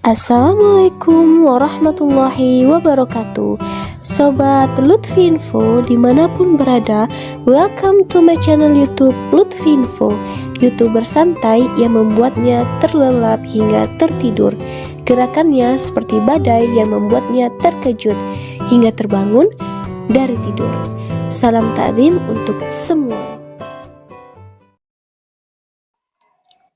Assalamualaikum warahmatullahi wabarakatuh. Sobat Lutfi Info dimanapun berada, welcome to my channel YouTube Lutfi Info, YouTuber santai yang membuatnya terlelap hingga tertidur. Gerakannya seperti badai yang membuatnya terkejut hingga terbangun dari tidur. Salam takdim untuk semua.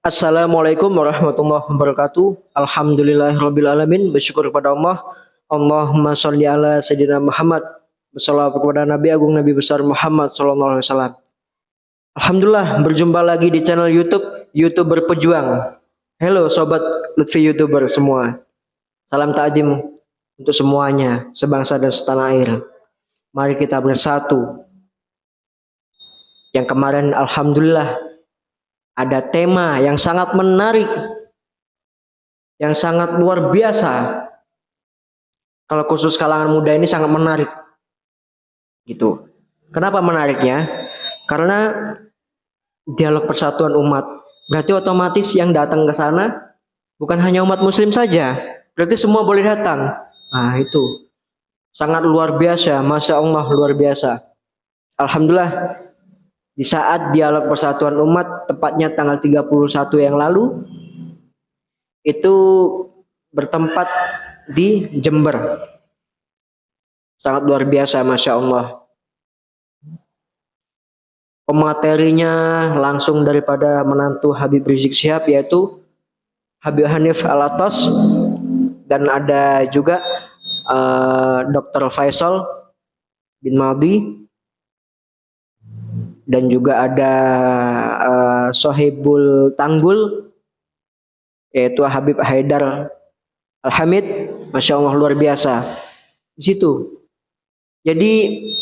Assalamualaikum warahmatullahi wabarakatuh. Alhamdulillahirrabbilalamin. Bersyukur kepada Allah. Allahumma sholli ala sayyidina Muhammad. Bersalawat kepada Nabi Agung Nabi besar Muhammad sallallahu alaihi wasallam. Alhamdulillah, berjumpa lagi di channel YouTube YouTuber Pejuang. Halo sobat Lutfi YouTuber semua. Salam takdim untuk semuanya, sebangsa dan setanah air. Mari kita bersatu. Yang kemarin alhamdulillah ada tema yang sangat menarik, yang sangat luar biasa. Kalau khusus kalangan muda ini sangat menarik, gitu. Kenapa menariknya? Karena dialog persatuan umat. Berarti otomatis yang datang ke sana bukan hanya umat Muslim saja. Berarti semua boleh datang. Nah itu sangat luar biasa, masya Allah luar biasa. Alhamdulillah. Di saat dialog persatuan umat, tepatnya tanggal 31 yang lalu, itu bertempat di Jember. Sangat luar biasa, Masya Allah. Pematerinya langsung daripada menantu Habib Rizik Syihab, yaitu Habib Hanif Alatas, dan ada juga Dr. Faisal bin Madi, dan juga ada Sohibul Tanggul, yaitu Habib Haidar Al-Hamid. Masya Allah luar biasa di situ. Jadi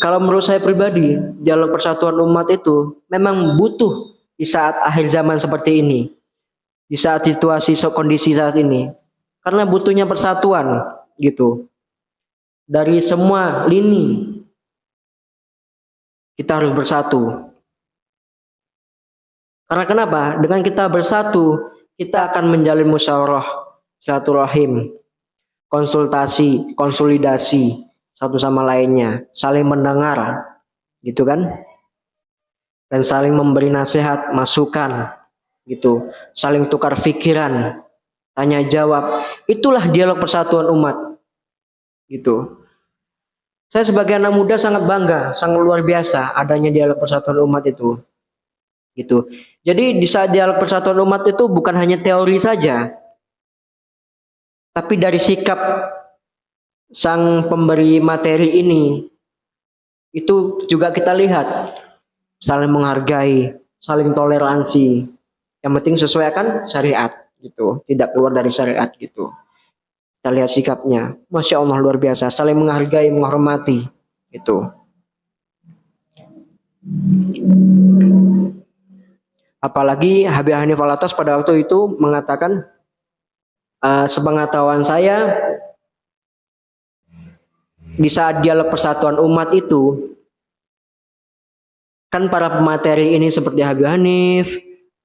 kalau menurut saya pribadi, dialog persatuan umat itu memang butuh di saat akhir zaman seperti ini, di saat situasi kondisi saat ini, karena butuhnya persatuan gitu. Dari semua lini kita harus bersatu. Karena kenapa? Dengan kita bersatu, kita akan menjalin musyawarah, silaturahim, konsultasi, konsolidasi satu sama lainnya, saling mendengar, gitu kan? Dan saling memberi nasihat, masukan, gitu. Saling tukar pikiran, tanya jawab. Itulah dialog persatuan umat, gitu. Saya sebagai anak muda sangat bangga, sangat luar biasa adanya dialog persatuan umat itu. Gitu. Jadi di saat dialog persatuan umat itu bukan hanya teori saja, tapi dari sikap sang pemberi materi ini itu juga kita lihat saling menghargai, saling toleransi. Yang penting sesuaikan syariat, gitu, tidak keluar dari syariat, gitu. Kita lihat sikapnya, masya Allah luar biasa, saling menghargai, menghormati, gitu. Apalagi Habib Hanif Alatas pada waktu itu mengatakan, sepengetahuan saya, di saat dialog persatuan umat itu, kan para pemateri ini seperti Habib Hanif,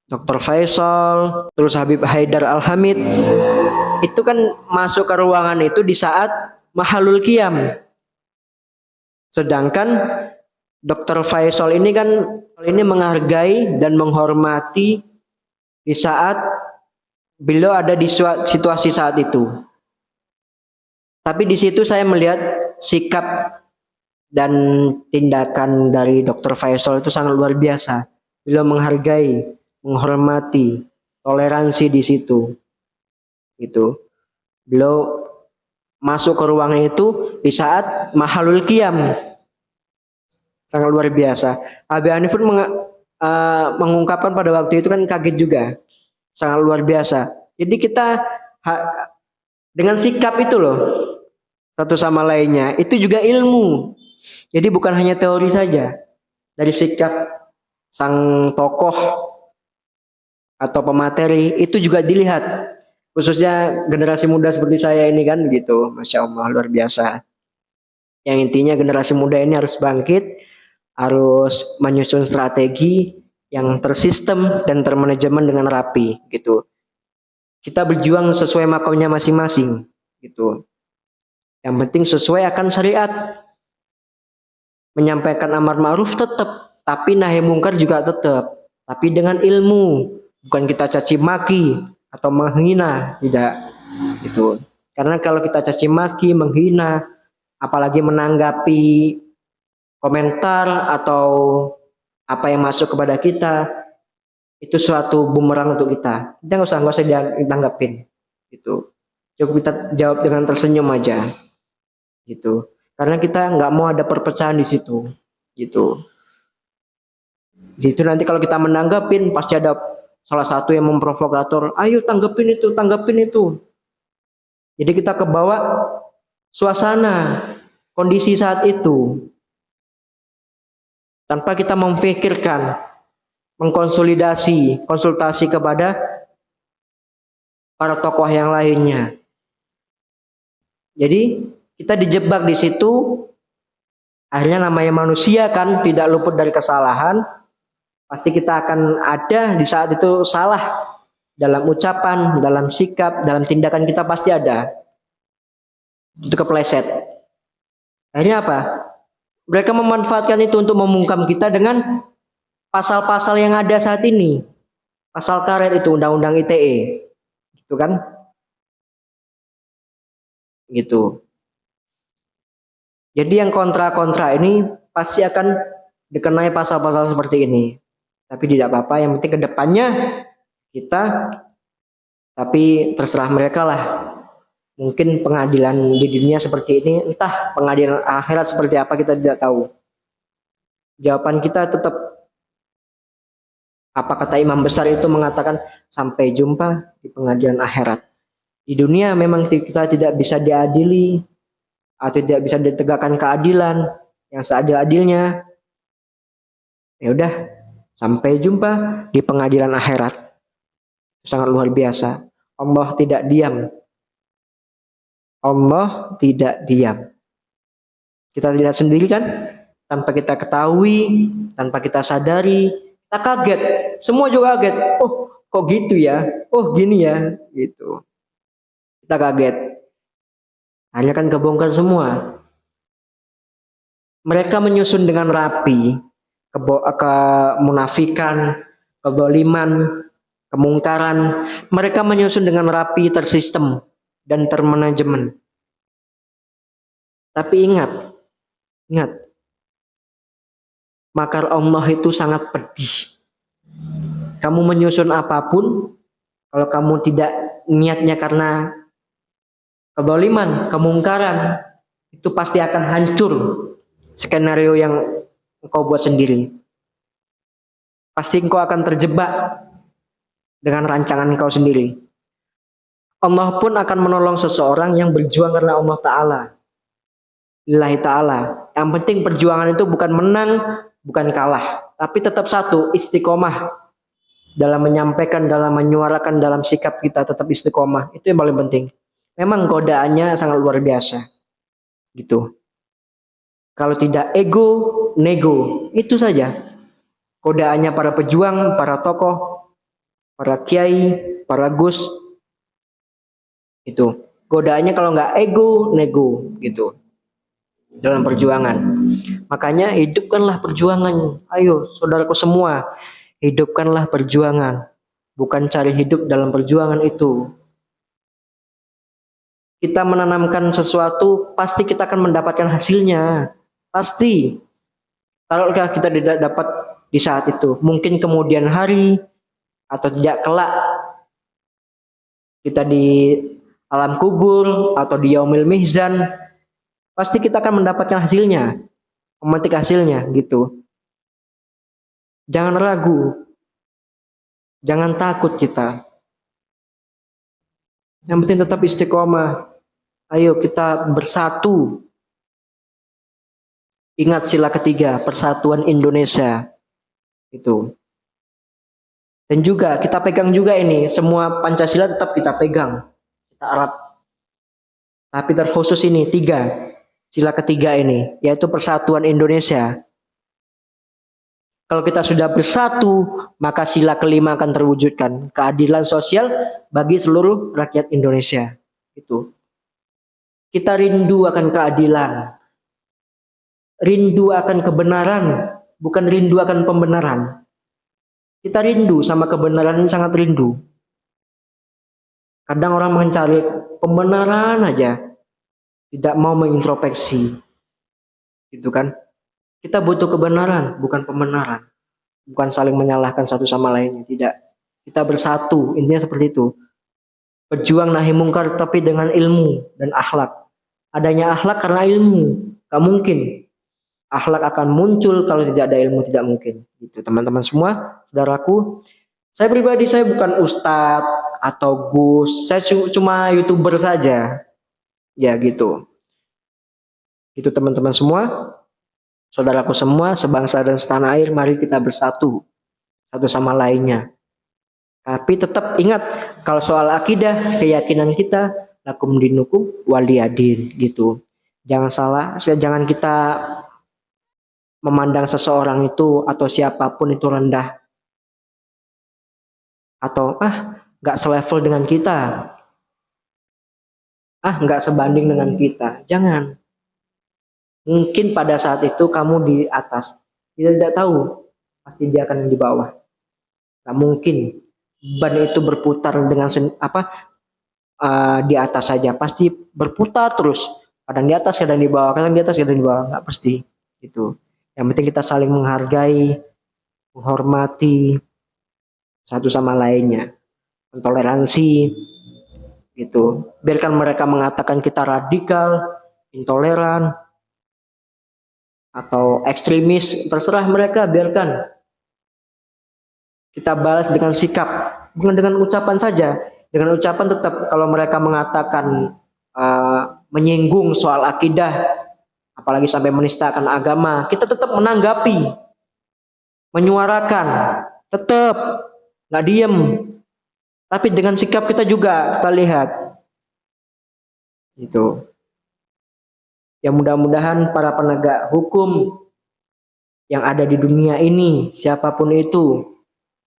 Dr. Faisal, terus Habib Haidar Al-Hamid, itu kan masuk ke ruangan itu di saat mahalul qiyam. Sedangkan Dr. Faisal ini kan menghargai dan menghormati di saat beliau ada di situasi saat itu. Tapi di situ saya melihat sikap dan tindakan dari Dr. Faisal itu sangat luar biasa. Beliau menghargai, menghormati, toleransi di situ. Gitu. Beliau masuk ke ruangan itu di saat mahalul qiyam. Sangat luar biasa. Habib Hanif pun mengungkapkan pada waktu itu kan kaget juga. Sangat luar biasa. Jadi kita dengan sikap itu loh, satu sama lainnya, itu juga ilmu. Jadi bukan hanya teori saja. Dari sikap sang tokoh atau pemateri itu juga dilihat. Khususnya generasi muda seperti saya ini kan gitu. Masya Allah luar biasa. Yang intinya generasi muda ini harus bangkit, harus menyusun strategi yang tersistem dan termanajemen dengan rapi gitu. kita berjuang sesuai makamnya masing-masing gitu. Yang penting sesuai akan syariat. Menyampaikan amar ma'ruf tetap, tapi nahi mungkar juga tetap, tapi dengan ilmu, bukan kita caci maki atau menghina, tidak itu. Karena kalau kita caci maki, menghina, apalagi menanggapi komentar atau apa yang masuk kepada kita, itu suatu bumerang untuk kita. Kita nggak usah ditanggapin gitu. Cukup kita jawab dengan tersenyum aja gitu. Karena kita nggak mau ada perpecahan di situ gitu. Di situ nanti kalau kita menanggapin pasti ada salah satu yang memprovokator, ayo tanggapin itu. Jadi kita kebawa suasana kondisi saat itu tanpa kita memikirkan, konsultasi kepada para tokoh yang lainnya. Jadi kita dijebak di situ, akhirnya namanya manusia kan tidak luput dari kesalahan, pasti kita akan ada di saat itu salah dalam ucapan, dalam sikap, dalam tindakan kita pasti ada. Itu kepleset. Akhirnya apa? Mereka memanfaatkan itu untuk membungkam kita dengan pasal-pasal yang ada saat ini. Pasal karet itu undang-undang ITE. Gitu kan? Gitu. Jadi yang kontra-kontra ini pasti akan dikenai pasal-pasal seperti ini. Tapi tidak apa-apa, yang penting kedepannya kita, tapi terserah mereka lah. Mungkin pengadilan di dunia seperti ini, entah pengadilan akhirat seperti apa kita tidak tahu. Jawaban kita tetap, apa kata imam besar itu mengatakan, sampai jumpa di pengadilan akhirat. Di dunia memang kita tidak bisa diadili, atau tidak bisa ditegakkan keadilan yang seadil-adilnya. Ya udah, sampai jumpa di pengadilan akhirat. Sangat luar biasa. Allah tidak diam. Allah tidak diam. Kita lihat sendiri kan, tanpa kita ketahui, tanpa kita sadari, kita kaget. Semua juga kaget. Oh, kok gitu ya? Oh, gini ya, gitu. Kita kaget. Hanya kan kebongkar semua. Mereka menyusun dengan rapi kemunafikan, kezaliman, kemungkaran. Mereka menyusun dengan rapi, tersistem dan termanajemen. Tapi ingat, makar Allah itu sangat pedih. Kamu menyusun apapun, kalau kamu tidak niatnya karena kezaliman, kemungkaran, itu pasti akan hancur skenario yang engkau buat sendiri. Pasti engkau akan terjebak dengan rancangan engkau sendiri. Allah pun akan menolong seseorang yang berjuang karena Allah Ta'ala. Lillahi Ta'ala. Yang penting perjuangan itu bukan menang, bukan kalah. Tapi tetap satu, istiqomah. Dalam menyampaikan, dalam menyuarakan, dalam sikap kita tetap istiqomah. Itu yang paling penting. Memang godaannya sangat luar biasa. Gitu. Kalau tidak ego, nego. Itu saja. Godaannya para pejuang, para tokoh, para kiai, para gus. Itu. Godaannya kalau nggak ego, nego. Gitu. Dalam perjuangan. Makanya hidupkanlah perjuangan. Ayo saudaraku semua, hidupkanlah perjuangan. Bukan cari hidup dalam perjuangan itu. Kita menanamkan sesuatu, pasti kita akan mendapatkan hasilnya. Pasti. Kalau kita tidak dapat di saat itu, mungkin kemudian hari atau tidak kelak kita di alam kubur atau di yaumil mizan, pasti kita akan mendapatkan hasilnya, memetik hasilnya gitu. Jangan ragu, jangan takut kita. Yang penting tetap istiqomah. Ayo kita bersatu. Ingat sila ketiga, persatuan Indonesia. Itu. Dan juga kita pegang juga ini, semua Pancasila tetap kita pegang. Kita erat. Tapi terkhusus ini 3. Sila ketiga ini, yaitu persatuan Indonesia. Kalau kita sudah bersatu, maka sila kelima akan terwujudkan, keadilan sosial bagi seluruh rakyat Indonesia. Itu. Kita rindu akan keadilan, rindu akan kebenaran, bukan rindu akan pembenaran. Kita rindu sama kebenaran ini, sangat rindu. Kadang orang mencari pembenaran aja, tidak mau mengintrospeksi. Gitu kan? Kita butuh kebenaran, bukan pembenaran. Bukan saling menyalahkan satu sama lainnya, tidak. Kita bersatu, intinya seperti itu. Berjuang nahi mungkar tapi dengan ilmu dan akhlak. Adanya akhlak karena ilmu, gak mungkin. Akhlak akan muncul kalau tidak ada ilmu, tidak mungkin. Gitu, teman-teman semua, saudaraku. Saya pribadi, saya bukan ustadz atau gus, saya cuma YouTuber saja. Ya gitu. Itu teman-teman semua, saudaraku semua, sebangsa dan setanah air, mari kita bersatu satu sama lainnya. Tapi tetap ingat, kalau soal akidah, keyakinan kita, lakum dinukum waliyadin, gitu. Jangan salah, jangan kita memandang seseorang itu atau siapapun itu rendah. Atau nggak selevel dengan kita. Nggak sebanding dengan kita. Jangan. Mungkin pada saat itu kamu di atas, kita tidak tahu, pasti dia akan di bawah. Nggak mungkin ban itu berputar dengan di atas saja, pasti berputar terus. Kadang di atas, kadang di bawah, kadang di atas, kadang di bawah, nggak pasti. Itu. Yang penting kita saling menghargai, menghormati satu sama lainnya, mentoleransi, gitu. Biarkan mereka mengatakan kita radikal, intoleran, atau ekstremis, terserah mereka, biarkan. Kita balas dengan sikap, bukan dengan ucapan saja. Dengan ucapan tetap, kalau mereka mengatakan menyinggung soal akidah, apalagi sampai menistakan agama, kita tetap menanggapi, menyuarakan, tetap nggak diem. Tapi dengan sikap kita juga, kita lihat. Gitu. Ya mudah-mudahan para penegak hukum yang ada di dunia ini, siapapun itu,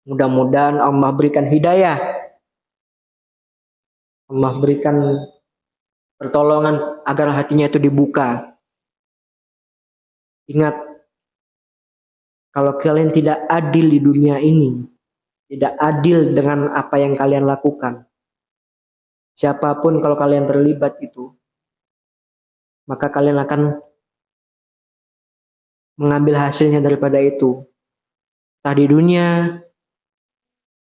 mudah-mudahan Allah berikan hidayah, Allah berikan pertolongan agar hatinya itu dibuka. Ingat, kalau kalian tidak adil di dunia ini, tidak adil dengan apa yang kalian lakukan, siapapun kalau kalian terlibat itu, maka kalian akan mengambil hasilnya daripada itu. Entah di dunia,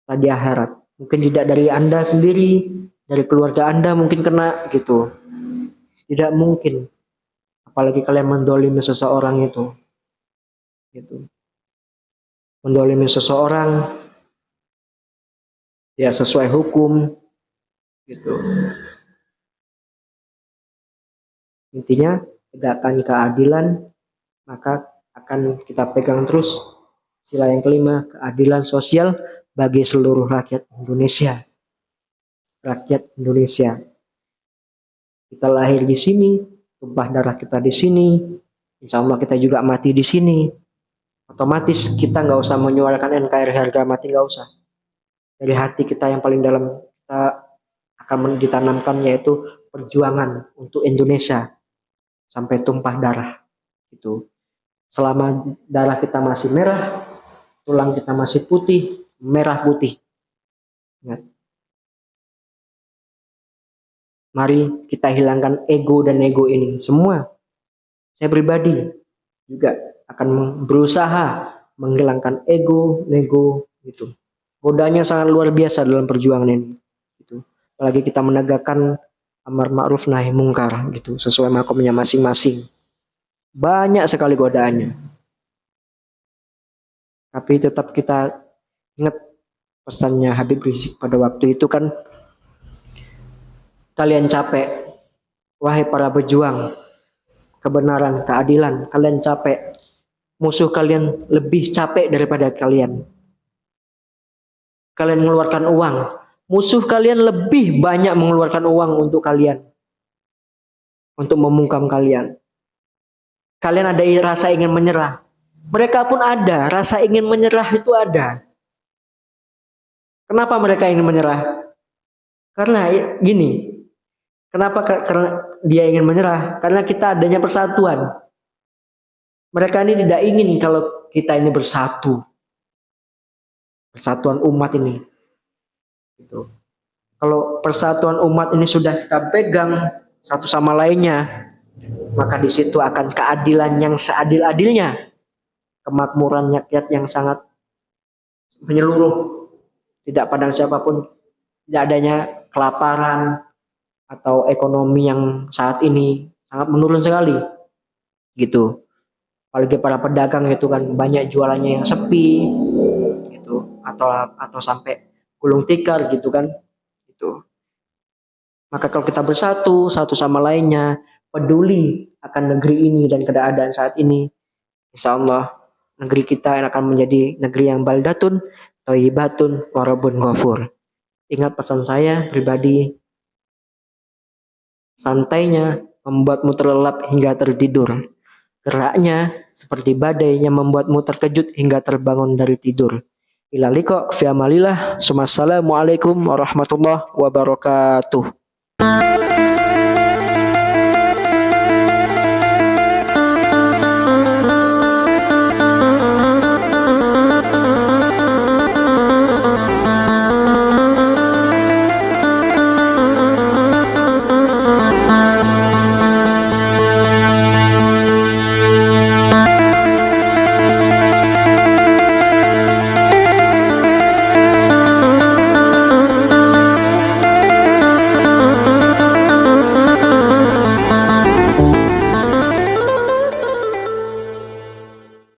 entah di akhirat. Mungkin tidak dari Anda sendiri, dari keluarga Anda mungkin kena gitu. Tidak mungkin. Apalagi kalian mendolimi seseorang itu. Gitu. Mendolimi seseorang, ya sesuai hukum. Gitu. Intinya, tegakkan keadilan, maka akan kita pegang terus sila yang kelima, keadilan sosial bagi seluruh rakyat Indonesia. Rakyat Indonesia. Kita lahir di sini, tumpah darah kita di sini, insya Allah kita juga mati di sini. Otomatis kita nggak usah menyuarakan NKRI harga mati, nggak usah. Dari hati kita yang paling dalam, kita akan ditanamkan, yaitu perjuangan untuk Indonesia sampai tumpah darah. Itu. Selama darah kita masih merah, tulang kita masih putih, merah putih. Ingat. Mari kita hilangkan ego dan ego ini semua. Saya pribadi juga akan berusaha menghilangkan ego gitu. Godanya sangat luar biasa dalam perjuangan ini. Gitu. Apalagi kita menegakkan amar ma'ruf nahi mungkar gitu, sesuai makomnya masing-masing. Banyak sekali godaannya. Tapi tetap kita ingat pesannya Habib Rizik pada waktu itu kan, kalian capek, wahai para pejuang kebenaran, keadilan, kalian capek. Musuh kalian lebih capek daripada kalian. Kalian mengeluarkan uang, musuh kalian lebih banyak mengeluarkan uang untuk kalian, untuk membungkam kalian. Kalian ada rasa ingin menyerah, Mereka pun ada, rasa ingin menyerah itu ada. Kenapa mereka ingin menyerah? Karena gini, kenapa? Karena dia ingin menyerah, karena kita adanya persatuan. Mereka ini tidak ingin kalau kita ini bersatu, persatuan umat ini. Gitu. Kalau persatuan umat ini sudah kita pegang satu sama lainnya, maka di situ akan keadilan yang seadil-adilnya, kemakmuran rakyat yang sangat menyeluruh, tidak pandang siapapun, tidak adanya kelaparan atau ekonomi yang saat ini sangat menurun sekali, gitu. Apalagi para pedagang itu kan banyak jualannya yang sepi, gitu, atau sampai gulung tikar gitu kan, gitu. Maka kalau kita bersatu satu sama lainnya, peduli akan negeri ini dan keadaan saat ini, insya Allah negeri kita akan menjadi negeri yang baldatun, thayyibatun, warabun ghafur. Ingat pesan saya pribadi, santainya membuatmu terlelap hingga tertidur. Geraknya seperti badai yang membuatmu terkejut hingga terbangun dari tidur. Ila liqa fi amalillah. Assalamualaikum warahmatullahi wabarakatuh.